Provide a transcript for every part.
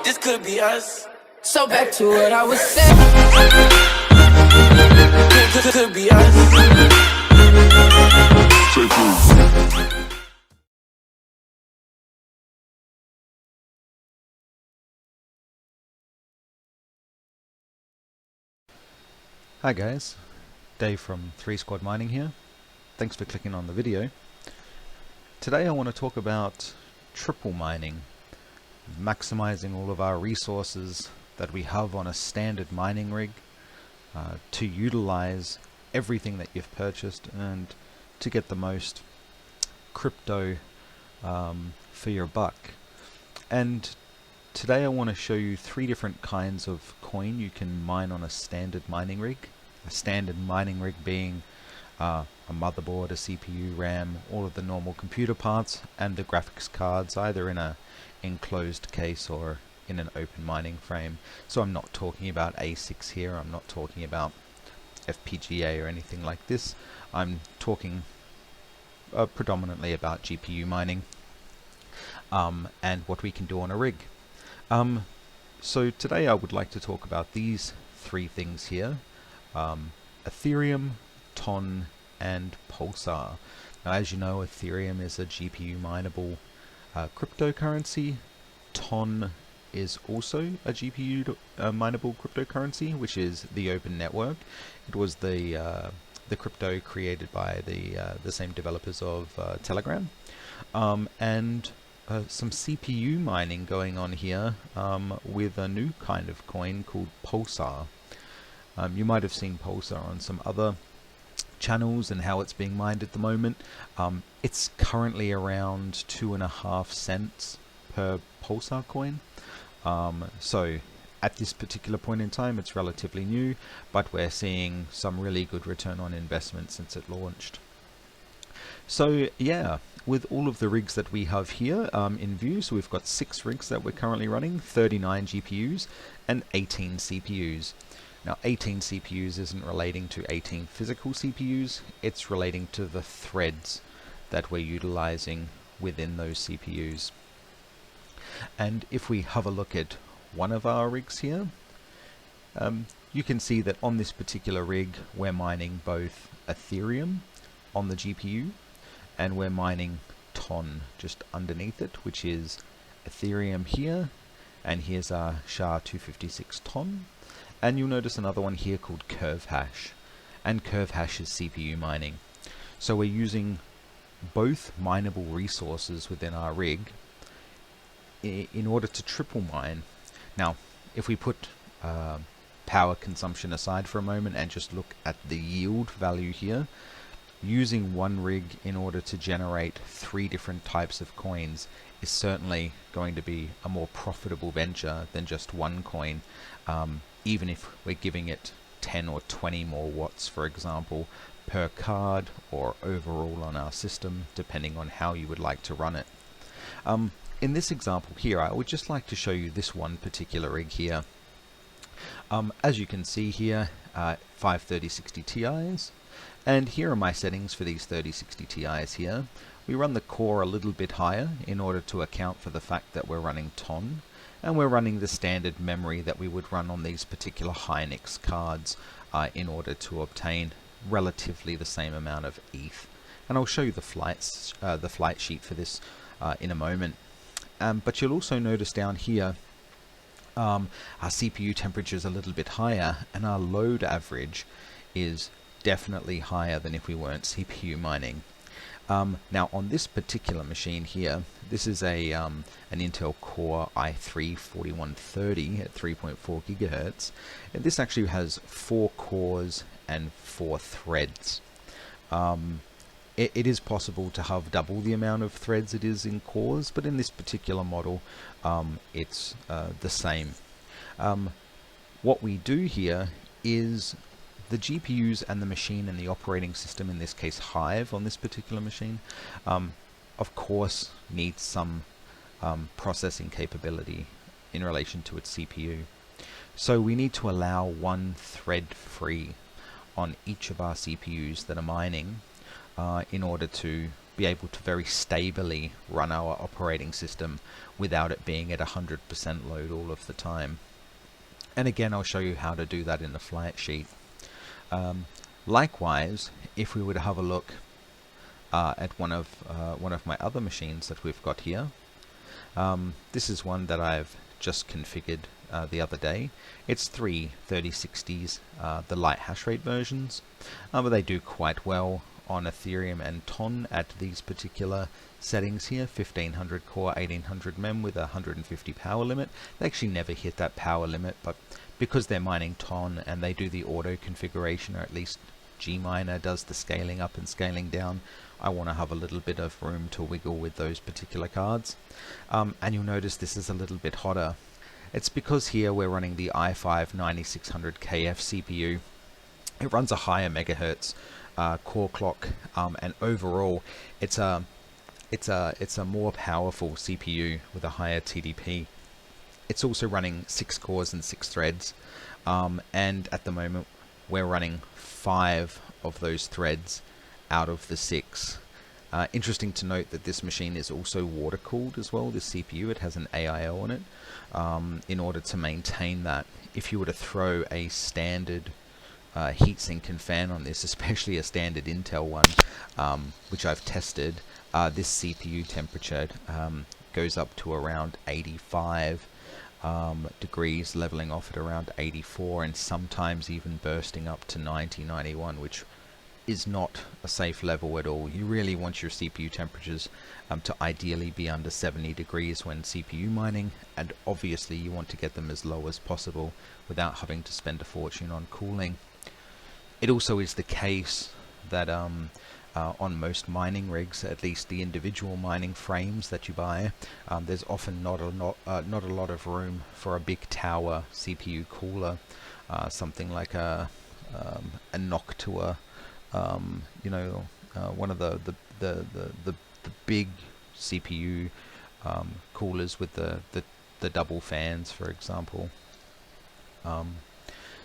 This could be us. So back to what I was saying. Could be us. Hi guys, Dave from 3 Squad Mining here. Thanks for clicking on the video. Today I want to talk about triple mining, maximizing all of our resources that we have on a standard mining rig to utilize everything that you've purchased and to get the most crypto for your buck. And today I want to show you 3 different kinds of coin you can mine on a standard mining rig. A standard mining rig being a motherboard, a CPU, RAM, all of the normal computer parts, and the graphics cards, either in a enclosed case or in an open mining frame. So I'm not talking about ASICs here, I'm not talking about FPGA or anything like this. I'm talking predominantly about GPU mining and what we can do on a rig. So today I would like to talk about these 3 things here. Ethereum, TON, and Pulsar. Now, as you know, Ethereum is a GPU mineable cryptocurrency. TON is also a GPU mineable cryptocurrency, which is the open network. It was the crypto created by the same developers of Telegram, and some CPU mining going on here with a new kind of coin called Pulsar. You might have seen Pulsar on some other channels and how it's being mined at the moment. It's currently around 2.5 cents per Pulsar coin. So at this particular point in time it's relatively new, but we're seeing some really good return on investment since it launched. So yeah, with all of the rigs that we have here in view, so we've got 6 rigs that we're currently running, 39 GPUs and 18 CPUs. Now 18 CPUs isn't relating to 18 physical CPUs, it's relating to the threads that we're utilizing within those CPUs. And if we have a look at one of our rigs here, you can see that on this particular rig we're mining both Ethereum on the GPU and we're mining TON just underneath it, which is Ethereum here, and here's our SHA-256 TON. And you'll notice another one here called curve hash, and curve hash is CPU mining. So we're using both mineable resources within our rig in order to triple mine. Now if we put power consumption aside for a moment and just look at the yield value here, using one rig in order to generate 3 different types of coins is certainly going to be a more profitable venture than just one coin, even if we're giving it 10 or 20 more watts, for example, per card or overall on our system, depending on how you would like to run it. In this example here, I would just like to show you this one particular rig here. As you can see here, 5 3060 Ti's, and here are my settings for these 3060 Ti's here. We run the core a little bit higher in order to account for the fact that we're running TON, and we're running the standard memory that we would run on these particular Hynix cards in order to obtain relatively the same amount of ETH. And I'll show you the flight sheet for this in a moment. But you'll also notice down here our CPU temperature is a little bit higher, and our load average is definitely higher than if we weren't CPU mining. Now on this particular machine here, this is an Intel Core i3-4130 at 3.4 GHz, and this actually has 4 cores and 4 threads. It is possible to have double the amount of threads it is in cores, but in this particular model it's the same. What we do here is the GPUs and the machine and the operating system, in this case Hive on this particular machine, of course needs some processing capability in relation to its CPU. So we need to allow one thread free on each of our CPUs that are mining in order to be able to very stably run our operating system without it being at 100% load all of the time. And again, I'll show you how to do that in the flight sheet. Likewise, if we were to have a look at one of my other machines that we've got here, this is one that I've just configured the other day. It's 3 3060s, the light hash rate versions, but they do quite well on Ethereum and TON at these particular settings here. 1500 core, 1800 mem with a 150 power limit. They actually never hit that power limit, but because they're mining TON and they do the auto configuration, or at least Gminer does the scaling up and scaling down, I want to have a little bit of room to wiggle with those particular cards. And you'll notice this is a little bit hotter. It's because here we're running the i5 9600KF CPU. It runs a higher megahertz core clock, and overall it's a more powerful CPU with a higher TDP. It's also running 6 cores and 6 threads, and at the moment we're running 5 of those threads out of the 6. Interesting to note that this machine is also water cooled as well, this CPU. It has an AIO on it in order to maintain that. If you were to throw a standard heatsink and fan on this, especially a standard Intel one, which I've tested, this CPU temperature goes up to around 85 degrees, leveling off at around 84, and sometimes even bursting up to 90, 91, which is not a safe level at all. You really want your CPU temperatures to ideally be under 70 degrees when CPU mining, and obviously you want to get them as low as possible without having to spend a fortune on cooling. It also is the case that on most mining rigs, at least the individual mining frames that you buy, there's often not a lot of room for a big tower CPU cooler, something like a Noctua, one of the big CPU coolers with the double fans, for example.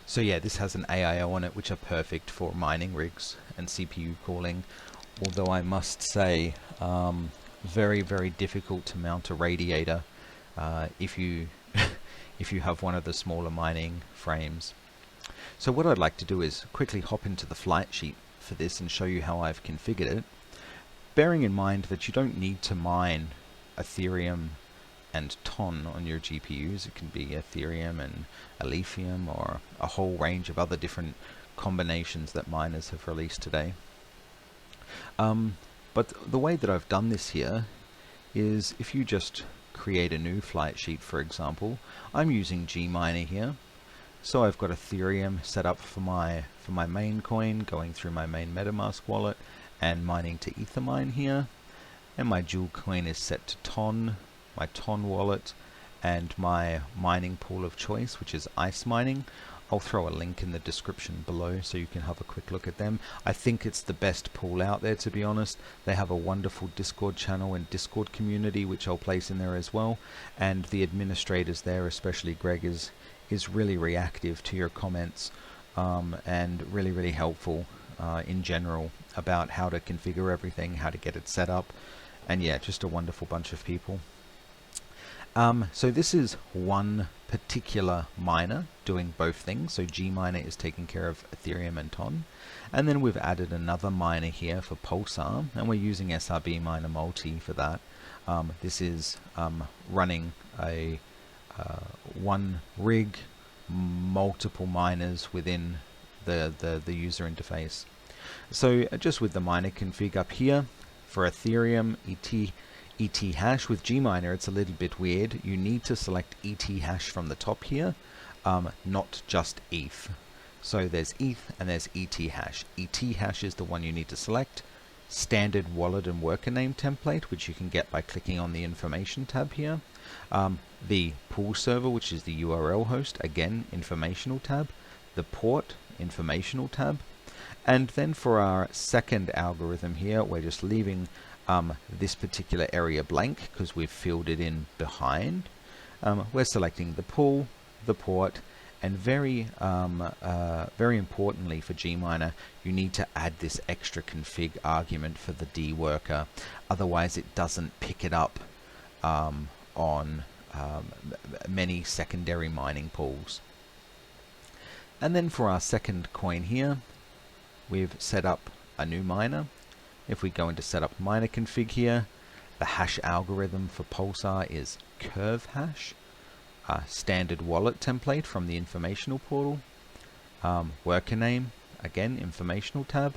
So yeah, this has an AIO on it, which are perfect for mining rigs and CPU cooling. Although I must say, very, very difficult to mount a radiator if you if you have one of the smaller mining frames. So what I'd like to do is quickly hop into the flight sheet for this and show you how I've configured it, bearing in mind that you don't need to mine Ethereum and TON on your GPUs. It can be Ethereum and Lithium, or a whole range of other different combinations that miners have released today. But the way that I've done this here is, if you just create a new flight sheet, for example, I'm using Gminer here. So I've got Ethereum set up for my main coin, going through my main MetaMask wallet and mining to Ethermine here, and my dual coin is set to TON, my TON wallet, and my mining pool of choice, which is ice mining. I'll throw a link in the description below so you can have a quick look at them. I think it's the best pool out there, to be honest. They have a wonderful Discord channel and Discord community, which I'll place in there as well, and the administrators there, especially Greg, is really reactive to your comments, and really helpful in general about how to configure everything, how to get it set up, and yeah, just a wonderful bunch of people. So this is one particular miner doing both things. So Gminer is taking care of Ethereum and TON, and then we've added another miner here for Pulsar, and we're using SRB Miner Multi for that. This is running a one rig, multiple miners within the user interface. So just with the miner config up here for Ethereum, ET hash. With Gminer it's a little bit weird. You need to select ET hash from the top here, not just ETH. So there's ETH and there's ET hash. ET hash is the one you need to select. Standard wallet and worker name template, which you can get by clicking on the information tab here. The pool server, which is the URL host, again informational tab. The port, informational tab. And then for our second algorithm here, we're just leaving this particular area blank because we've filled it in behind. We're selecting the pool, the port, And very importantly for gminer, you need to add this extra config argument for the dworker, otherwise it doesn't pick it up on many secondary mining pools. And then for our second coin here, we've set up a new miner. If we go into setup miner config here, the hash algorithm for Pulsar is curve hash. Standard wallet template from the informational portal, worker name, again informational tab,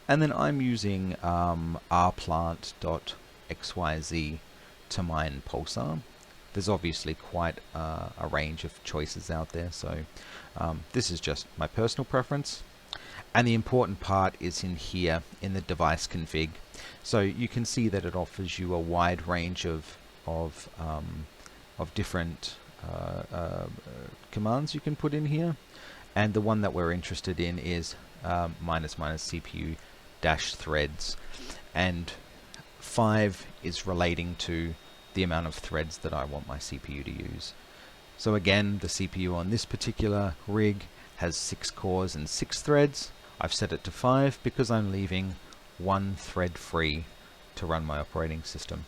and then I'm using 𝑟plant.xyz to mine Pulsar. There's obviously quite a range of choices out there, so this is just my personal preference. And the important part is in here in the device config. So you can see that it offers you a wide range of different commands you can put in here, and the one that we're interested in is --CPU -threads, and 5 is relating to the amount of threads that I want my CPU to use. So again, the CPU on this particular rig has 6 cores and 6 threads. I've set it to 5 because I'm leaving 1 thread free to run my operating system.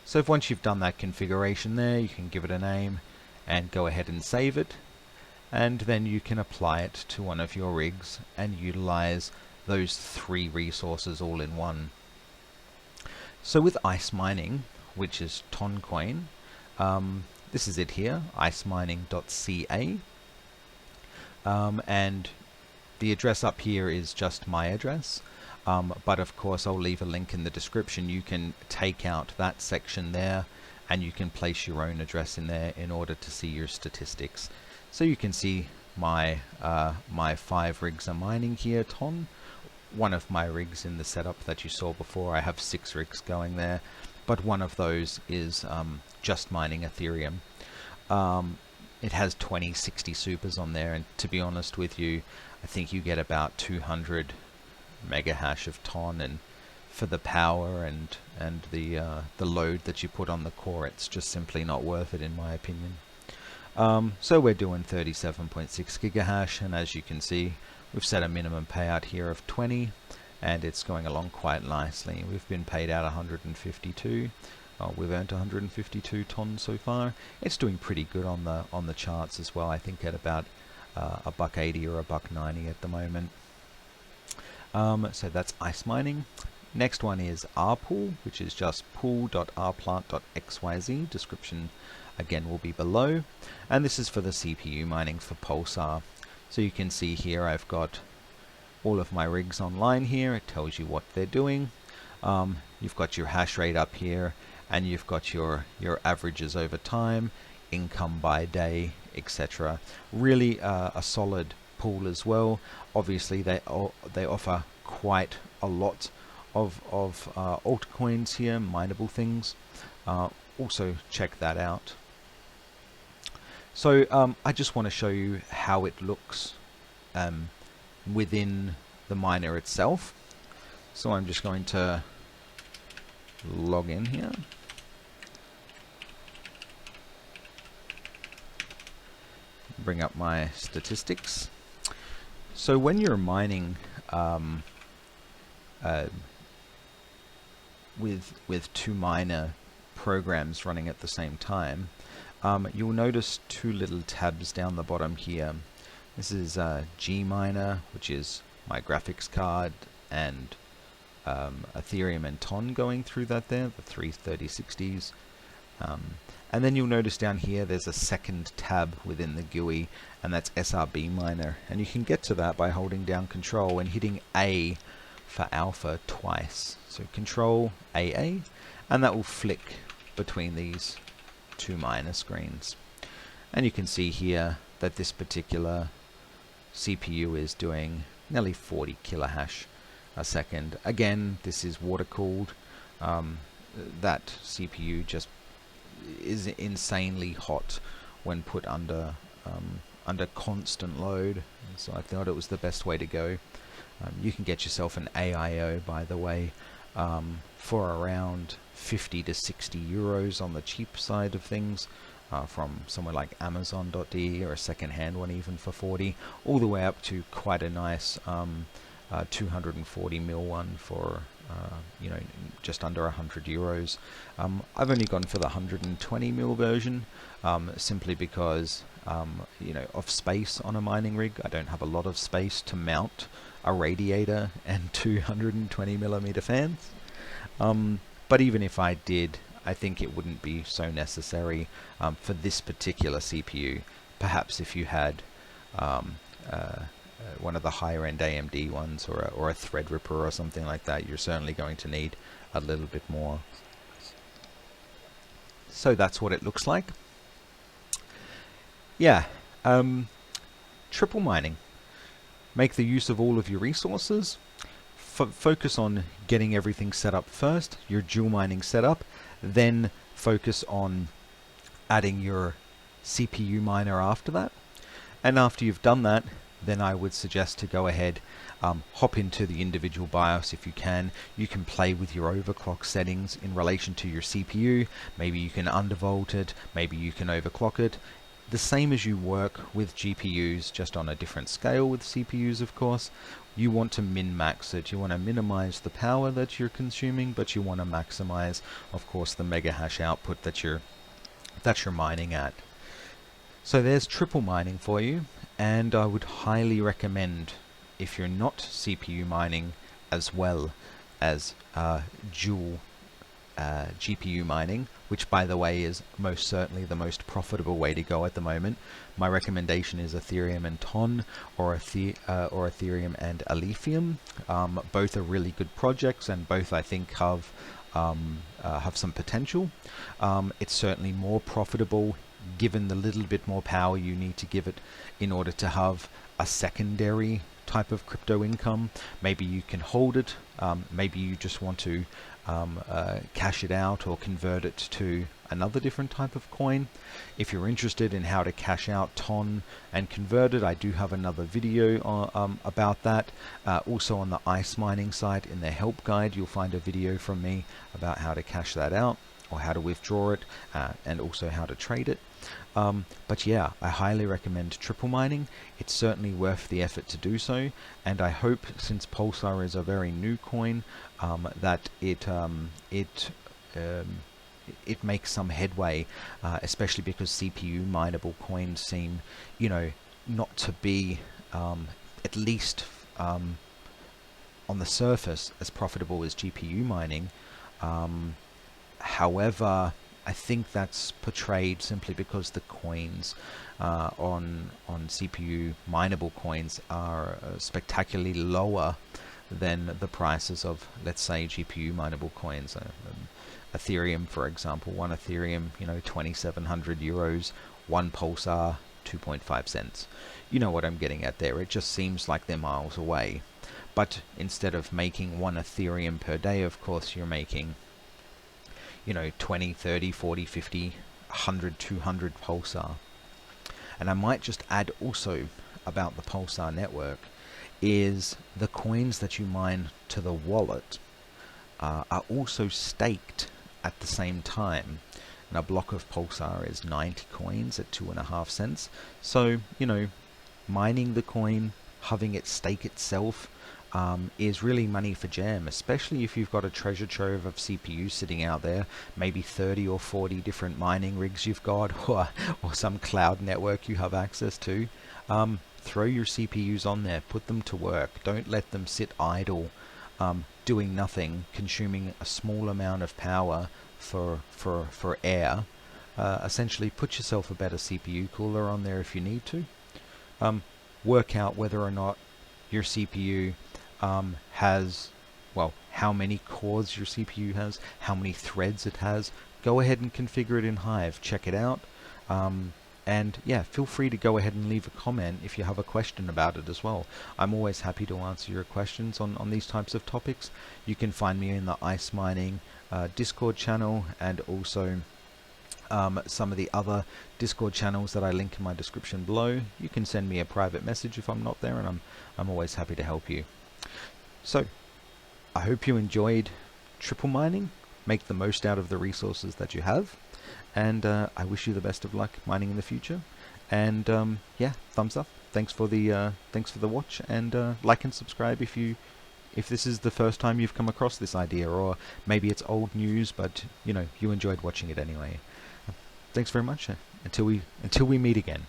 So if once you've done that configuration there, you can give it a name and go ahead and save it, and then you can apply it to one of your rigs and utilize those 3 resources all in one. So with ice mining, which is TON coin, this is it here, icemining.ca, and the address up here is just my address. But of course I'll leave a link in the description. You can take out that section there and you can place your own address in there in order to see your statistics. So you can see my 5 rigs are mining here, TON. One of my rigs in the setup that you saw before, I have 6 rigs going there, but one of those is just mining Ethereum. It has 2060 supers on there, and to be honest with you, I think you get about 200 mega hash of TON, and for the power and the load that you put on the core, it's just simply not worth it in my opinion. So we're doing 37.6 gigahash, and as you can see, we've set a minimum payout here of 20, and it's going along quite nicely. We've been paid out 152. We've earned 152 TON so far. It's doing pretty good on the charts as well. I think at about $1.80 or $1.90 at the moment. So that's ice mining. Next one is rpool, which is just pool.rplant.xyz. Description again will be below, and this is for the CPU mining for Pulsar. So you can see here I've got all of my rigs online here. It tells you what they're doing. You've got your hash rate up here, and you've got your averages over time, income by day, etc. Really a solid pool as well. Obviously they offer quite a lot of altcoins here, mineable things. Also check that out. So I just want to show you how it looks within the miner itself. So I'm just going to log in here. Bring up my statistics. So when you're mining with 2 miner programs running at the same time, you'll notice 2 little tabs down the bottom here. This is gminer, which is my graphics card, and Ethereum and TON going through that there, the 3 3060s. And then you'll notice down here there's a second tab within the GUI, and that's SRB miner, and you can get to that by holding down Control and hitting A for alpha twice. So Control AA, and that will flick between these 2 miner screens. And you can see here that this particular CPU is doing nearly 40 kilohash a second. Again, this is water cooled. That CPU just is insanely hot when put under constant load, so I thought it was the best way to go. You can get yourself an AIO, by the way, for around 50 to 60 euros on the cheap side of things. from somewhere like Amazon.de or a second-hand one even for 40, all the way up to quite a nice 240 mil one for just under 100 euros. I've only gone for the 120 mil version simply because of space on a mining rig. I don't have a lot of space to mount a radiator and 220 millimeter fans. But even if I did, I think it wouldn't be so necessary for this particular CPU. Perhaps if you had one of the higher end AMD ones or a Threadripper or something like that, you're certainly going to need a little bit more. So that's what it looks like. Yeah, triple mining. Make the use of all of your resources. Focus on getting everything set up first, your dual mining setup, then focus on adding your CPU miner after that. And after you've done that, then I would suggest to go ahead, hop into the individual BIOS if you can. You can play with your overclock settings in relation to your CPU. Maybe you can undervolt it, maybe you can overclock it. The same as you work with GPUs, just on a different scale with CPUs, of course. You want to min-max it. You want to minimize the power that you're consuming, but you want to maximize, of course, the mega hash output that you're mining at. So there's triple mining for you, and I would highly recommend, if you're not CPU mining as well as dual GPU mining, which by the way is most certainly the most profitable way to go at the moment. My recommendation is Ethereum and TON, or Ethereum and Alephium. Both are really good projects, and both I think have some potential. It's certainly more profitable given the little bit more power you need to give it in order to have a secondary type of crypto income. Maybe you can hold it, maybe you just want to cash it out or convert it to another different type of coin. If you're interested in how to cash out TON and convert it, I do have another video about that. Also on the ice mining site, in the help guide, you'll find a video from me about how to cash that out or how to withdraw it, and also how to trade it. But yeah, I highly recommend triple mining. It's certainly worth the effort to do so, and I hope, since Pulsar is a very new coin, that it makes some headway, especially because CPU mineable coins seem, not to be at least on the surface as profitable as GPU mining. However, I think that's portrayed simply because the coins on CPU mineable coins are spectacularly lower than the prices of, let's say, GPU mineable coins. Ethereum, for example, one Ethereum, 2,700 euros, one Pulsar, 2.5 cents. You know what I'm getting at there. It just seems like they're miles away. But instead of making one Ethereum per day, of course, you're making 20, 30, 40, 50, 100, 200 Pulsar. And I might just add also about the Pulsar network is the coins that you mine to the wallet are also staked at the same time. And a block of Pulsar is 90 coins at 2.5 cents. So, mining the coin, having it stake itself, is really money for jam, especially if you've got a treasure trove of CPUs sitting out there, maybe 30 or 40 different mining rigs you've got, or some cloud network you have access to. Throw your CPUs on there, put them to work. Don't let them sit idle, doing nothing, consuming a small amount of power for air. Essentially, put yourself a better CPU cooler on there if you need to. Work out whether or not your CPU has, well, how many cores your CPU has, how many threads it has. Go ahead and configure it in Hive. Check it out. And yeah, feel free to go ahead and leave a comment if you have a question about it as well. I'm always happy to answer your questions on these types of topics. You can find me in the Ice Mining Discord channel, and also some of the other Discord channels that I link in my description below. You can send me a private message if I'm not there, and I'm always happy to help you. So, I hope you enjoyed triple mining. Make the most out of the resources that you have. and I wish you the best of luck mining in the future. And yeah, thumbs up. Thanks for the watch, and like and subscribe if this is the first time you've come across this idea, or maybe it's old news, but you know, you enjoyed watching it anyway. Thanks very much. Until we meet again.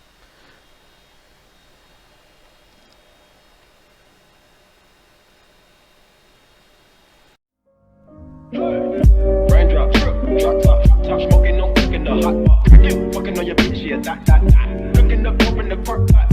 Raindrop, drop top smoking, no cooking the hot pot. Fucking on your bitch, yeah, that. Cooking up, open the park pot.